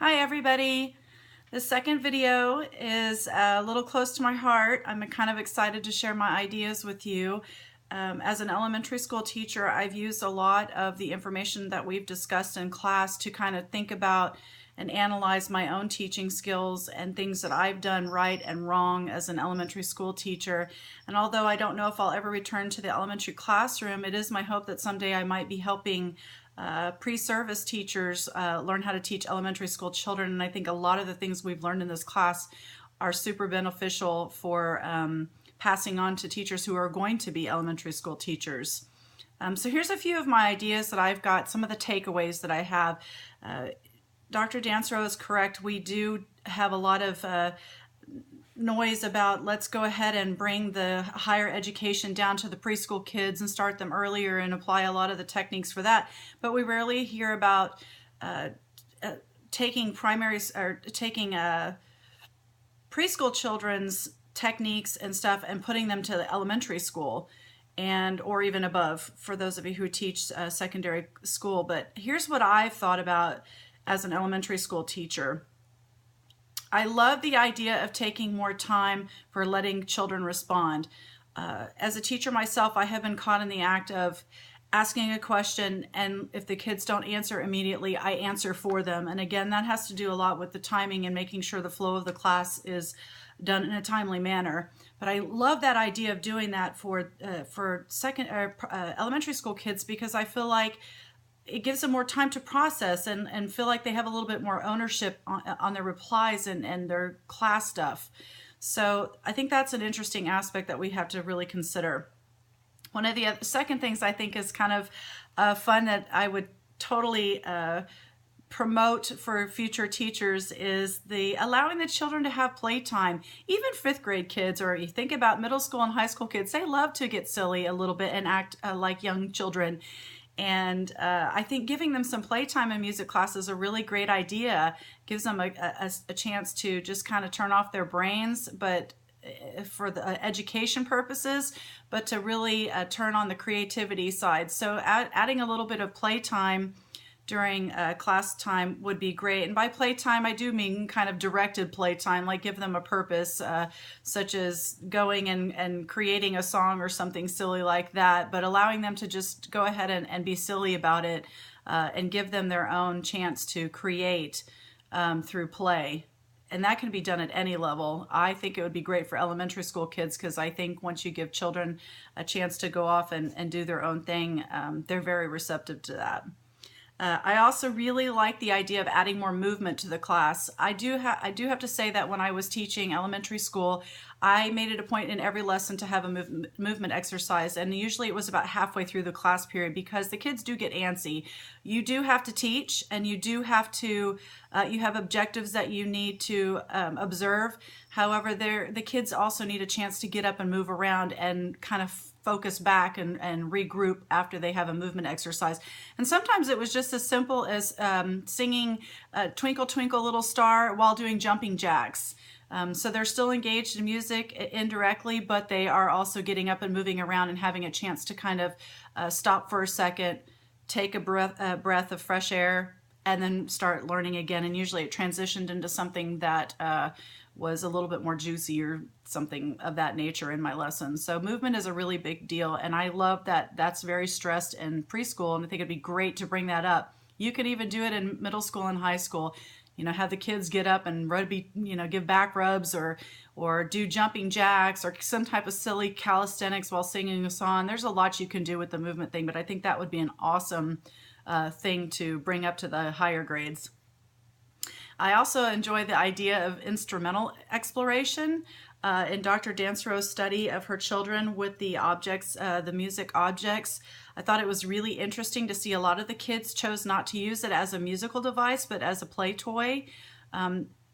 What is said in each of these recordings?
Hi everybody. The second video is a little close to my heart. I'm kind of excited to share my ideas with you. As an elementary school teacher, I've used a lot of the information that we've discussed in class to kind of think about and analyze my own teaching skills and things that I've done right and wrong as an elementary school teacher. And although I don't know if I'll ever return to the elementary classroom, it is my hope that someday I might be helping pre-service teachers learn how to teach elementary school children. And I think a lot of the things we've learned in this class are super beneficial for passing on to teachers who are going to be elementary school teachers. So here's a few of my ideas that I've got, some of the takeaways that I have. Dr. Dansero is correct. We do have a lot of noise about let's go ahead and bring the higher education down to the preschool kids and start them earlier and apply a lot of the techniques for that. But we rarely hear about taking preschool children's techniques and stuff and putting them to the elementary school and or even above for those of you who teach secondary school. But here's what I've thought about as an elementary school teacher. I love the idea of taking more time for letting children respond. As a teacher myself, I have been caught in the act of asking a question, and if the kids don't answer immediately, I answer for them. And again, that has to do a lot with the timing and making sure the flow of the class is done in a timely manner. But I love that idea of doing that for elementary school kids, because I feel like it gives them more time to process and feel like they have a little bit more ownership on their replies and their class stuff. So I think that's an interesting aspect that we have to really consider. One of the second things I think is kind of fun that I would totally promote for future teachers is the allowing the children to have playtime. Even fifth grade kids, or you think about middle school and high school kids, they love to get silly a little bit and act like young children. And I think giving them some playtime in music class is a really great idea. Gives them a chance to just kind of turn off their brains, but for the education purposes, but to really turn on the creativity side. So adding a little bit of playtime during class time would be great. And by playtime, I do mean kind of directed playtime, like give them a purpose, such as going and creating a song or something silly like that, but allowing them to just go ahead and be silly about it and give them their own chance to create through play. And that can be done at any level. I think it would be great for elementary school kids, because I think once you give children a chance to go off and do their own thing, they're very receptive to that. I also really like the idea of adding more movement to the class. I do have to say that when I was teaching elementary school, I made it a point in every lesson to have a movement exercise, and usually it was about halfway through the class period, because the kids do get antsy. You do have to teach, and you do have to, you have objectives that you need to observe. However, the kids also need a chance to get up and move around and kind of focus back and regroup after they have a movement exercise. And sometimes it was just as simple as singing Twinkle Twinkle Little Star while doing jumping jacks. So they're still engaged in music indirectly, but they are also getting up and moving around and having a chance to kind of stop for a second, take a breath of fresh air, and then start learning again. And usually it transitioned into something that was a little bit more juicy or something of that nature in my lessons. So movement is a really big deal, and I love that that's very stressed in preschool, and I think it'd be great to bring that up. You can even do it in middle school and high school. You know, have the kids get up and give back rubs or do jumping jacks or some type of silly calisthenics while singing a song. There's a lot you can do with the movement thing, but I think that would be an awesome thing to bring up to the higher grades. I also enjoy the idea of instrumental exploration. In Dr. Dansero's study of her children with the objects, the music objects, I thought it was really interesting to see a lot of the kids chose not to use it as a musical device, but as a play toy.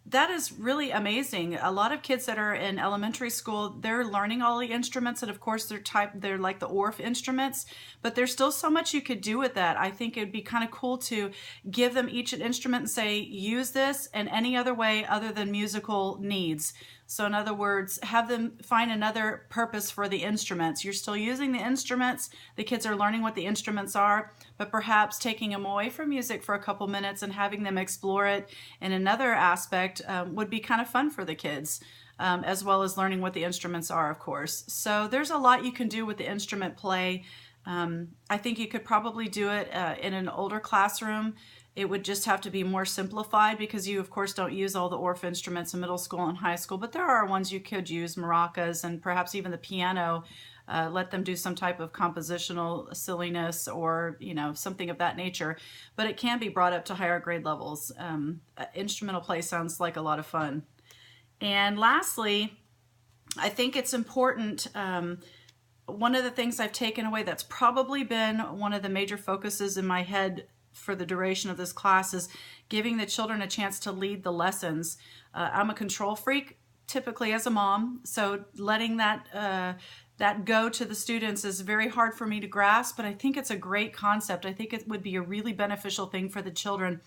That is really amazing. A lot of kids that are in elementary school, they're learning all the instruments, and of course they're like the Orff instruments, but there's still so much you could do with that. I think it'd be kind of cool to give them each an instrument and say, use this in any other way other than musical needs. So in other words, have them find another purpose for the instruments. You're still using the instruments. The kids are learning what the instruments are, but perhaps taking them away from music for a couple minutes and having them explore it in another aspect would be kind of fun for the kids. As well as learning what the instruments are, of course. So there's a lot you can do with the instrument play. I think you could probably do it in an older classroom. It would just have to be more simplified because you, of course, don't use all the ORF instruments in middle school and high school, but there are ones you could use, maracas and perhaps even the piano. Let them do some type of compositional silliness or, something of that nature. But it can be brought up to higher grade levels. Instrumental play sounds like a lot of fun. And lastly, I think it's important, one of the things I've taken away that's probably been one of the major focuses in my head for the duration of this class is giving the children a chance to lead the lessons. I'm a control freak, typically as a mom, so letting that go to the students is very hard for me to grasp, but I think it's a great concept. I think it would be a really beneficial thing for the children.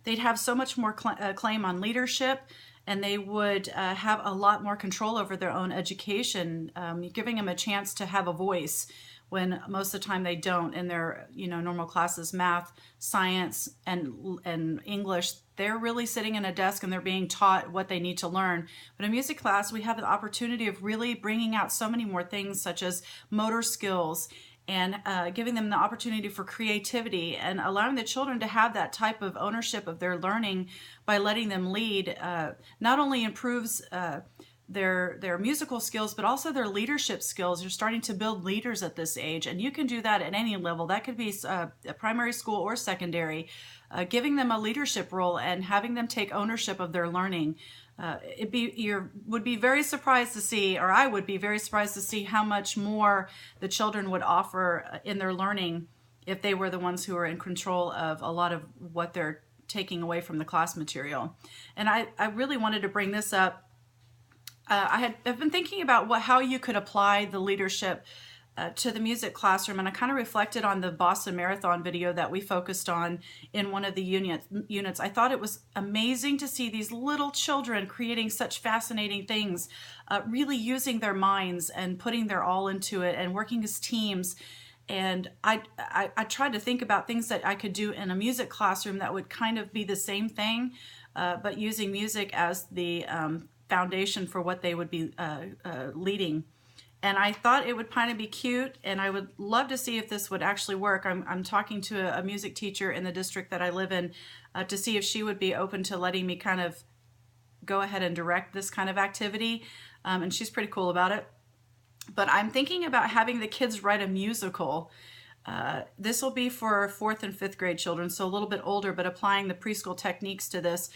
They'd have so much more claim on leadership, and they would have a lot more control over their own education, giving them a chance to have a voice when most of the time they don't in their normal classes, math, science, and English. They're really sitting in a desk and they're being taught what they need to learn. But in music class, we have the opportunity of really bringing out so many more things, such as motor skills, and giving them the opportunity for creativity and allowing the children to have that type of ownership of their learning by letting them lead. Not only improves their musical skills, but also their leadership skills. You're starting to build leaders at this age, and you can do that at any level. That could be a primary school or secondary, giving them a leadership role and having them take ownership of their learning. You would be very surprised to see, or I would be very surprised to see how much more the children would offer in their learning if they were the ones who are in control of a lot of what they're taking away from the class material. And I really wanted to bring this up. I've been thinking about how you could apply the leadership to the music classroom, and I kind of reflected on the Boston Marathon video that we focused on in one of the units. I thought it was amazing to see these little children creating such fascinating things, really using their minds and putting their all into it and working as teams. And I tried to think about things that I could do in a music classroom that would kind of be the same thing, but using music as the foundation for what they would be leading. And I thought it would kind of be cute, and I would love to see if this would actually work. I'm talking to a music teacher in the district that I live in to see if she would be open to letting me kind of go ahead and direct this kind of activity, and she's pretty cool about it. But I'm thinking about having the kids write a musical. This will be for 4th and 5th grade children, so a little bit older, but applying the preschool techniques to this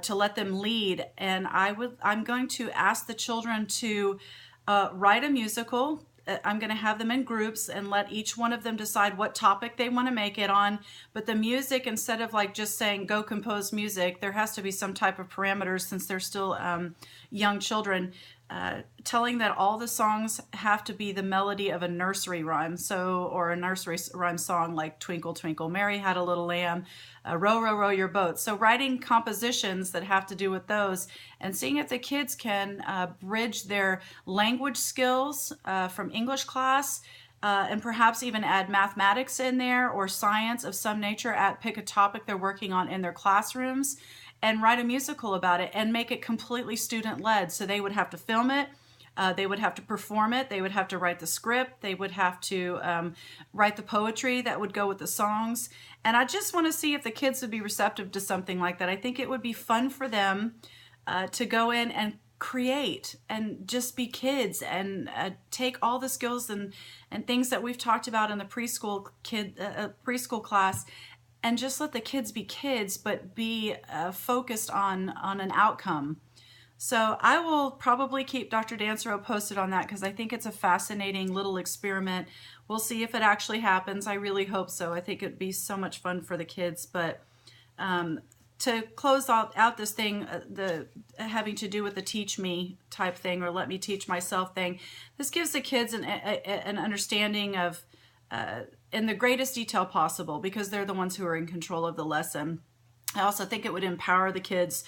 to let them lead. And I'm going to ask the children to write a musical. I'm going to have them in groups and let each one of them decide what topic they want to make it on. But the music, instead of like just saying go compose music, there has to be some type of parameters since they're still young children. Telling that all the songs have to be the melody of a nursery rhyme, or a nursery rhyme song like Twinkle Twinkle Mary Had a Little Lamb, Row Row Row Your Boat. So writing compositions that have to do with those and seeing if the kids can bridge their language skills from English class and perhaps even add mathematics in there or science of some nature, pick a topic they're working on in their classrooms and write a musical about it and make it completely student-led. So they would have to film it, they would have to perform it, they would have to write the script, they would have to write the poetry that would go with the songs. And I just want to see if the kids would be receptive to something like that. I think it would be fun for them to go in and create and just be kids and take all the skills and things that we've talked about in the preschool class and just let the kids be kids, but be focused on an outcome. So I will probably keep Dr. Dansero posted on that because I think it's a fascinating little experiment. We'll see if it actually happens. I really hope so. I think it'd be so much fun for the kids. But to close out this thing, the having to do with the teach me type thing or let me teach myself thing, this gives the kids an understanding of in the greatest detail possible because they're the ones who are in control of the lesson. I also think it would empower the kids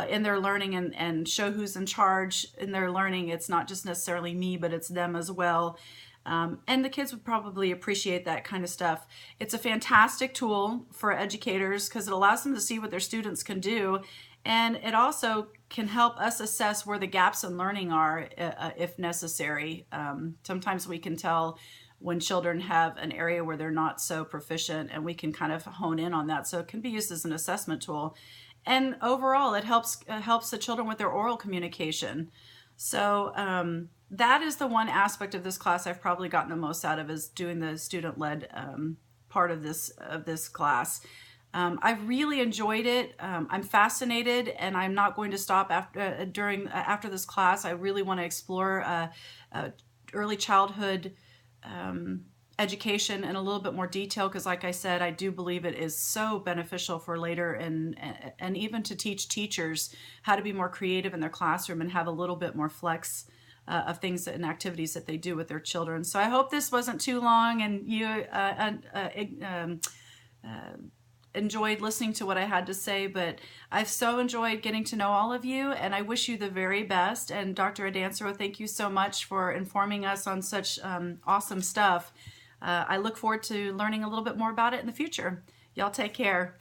in their learning, and show who's in charge in their learning. It's not just necessarily me, but it's them as well. And the kids would probably appreciate that kind of stuff. It's a fantastic tool for educators because it allows them to see what their students can do. And it also can help us assess where the gaps in learning are if necessary. Sometimes we can tell when children have an area where they're not so proficient, and we can kind of hone in on that. So it can be used as an assessment tool. And overall, it helps the children with their oral communication. So that is the one aspect of this class I've probably gotten the most out of, is doing the student-led part of this class. I've really enjoyed it. I'm fascinated, and I'm not going to stop after this class. I really want to explore early childhood education in a little bit more detail, because like I said, I do believe it is so beneficial for later, and even to teach teachers how to be more creative in their classroom and have a little bit more flex of things and activities that they do with their children. So I hope this wasn't too long, and you enjoyed listening to what I had to say, but I've so enjoyed getting to know all of you, and I wish you the very best. And Dr. Adansero, thank you so much for informing us on such awesome stuff. I look forward to learning a little bit more about it in the future. Y'all take care.